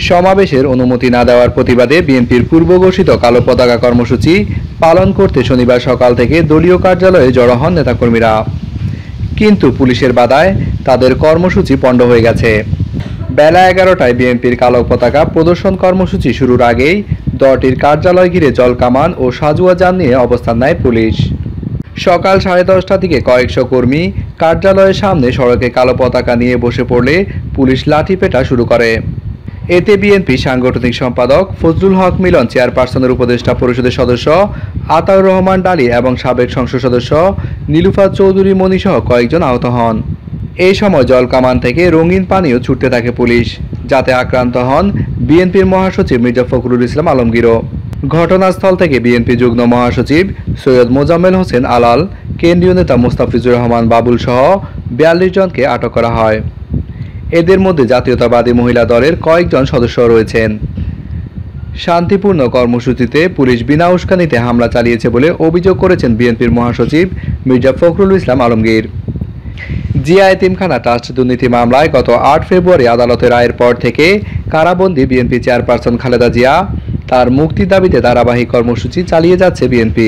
সমাবেশের অনুমতি না দেওয়ার প্রতিবাদে বিএনপির পূর্ব ঘোষিত কালো পতাকা কর্মসূচি পালন করতে শনিবার সকাল থেকে দলীয় কার্যালয়ে জড়ো হন নেতাকর্মীরা। কিন্তু পুলিশের বাধায় তাদের কর্মসূচি পণ্ড হয়ে গেছে। বেলা 11টায় বিএনপির কালো পতাকা প্রদর্শন কর্মসূচি শুরুর আগেই দলটির কার্যালয় ঘিরে জলকামান ও সাজুয়া যান নিয়ে অবস্থান নেয় পুলিশ। সকাল 10:30টার দিকে কয়েকশো কর্মী কার্যালয়ের সামনে সড়কে কালো পতাকা নিয়ে বসে পড়লে পুলিশ লাঠিপেটা শুরু করে। এতে বিএনপি সাংগঠনিক সম্পাদক ফজলুল হক মিলন, চেয়ারপারসনের উপদেষ্টা পরিষদের সদস্য আতাউর রহমান ডালি এবং সাবেক সংসদ সদস্য নীলুফার চৌধুরী মনি সহ কয়েকজন আহত হন। এই সময় জলকামান থেকে রঙিন পানিও ছুটতে থাকে পুলিশ, যাতে আক্রান্ত হন বিএনপির মহাসচিব মির্জা ফখরুল ইসলাম আলমগীরও। ঘটনাস্থল থেকে বিএনপি যুগ্ম মহাসচিব সৈয়দ মোজাম্মেল হোসেন আলাল, কেন্দ্রীয় নেতা মুস্তাফিজুর রহমান বাবুল সহ 42 জনকে আটক করা হয়। এদের মধ্যে জাতীয়তাবাদী মহিলা দলের কয়েকজন সদস্য রয়েছেন। শান্তিপূর্ণ কর্মসূচিতে পুলিশ বিনা উস্কানিতে হামলা চালিয়েছে বলে অভিযোগ করেছেন বিএনপির মহাসচিব মির্জা ফখরুল ইসলাম আলমগীর। জিয়া এতিমখানা ট্রাস্ট দুর্নীতি মামলায় গত 8 ফেব্রুয়ারি আদালতের রায়ের পর থেকে কারাবন্দী বিএনপি চেয়ারপারসন খালেদা জিয়া তার মুক্তির দাবিতে ধারাবাহিক কর্মসূচি চালিয়ে যাচ্ছে বিএনপি।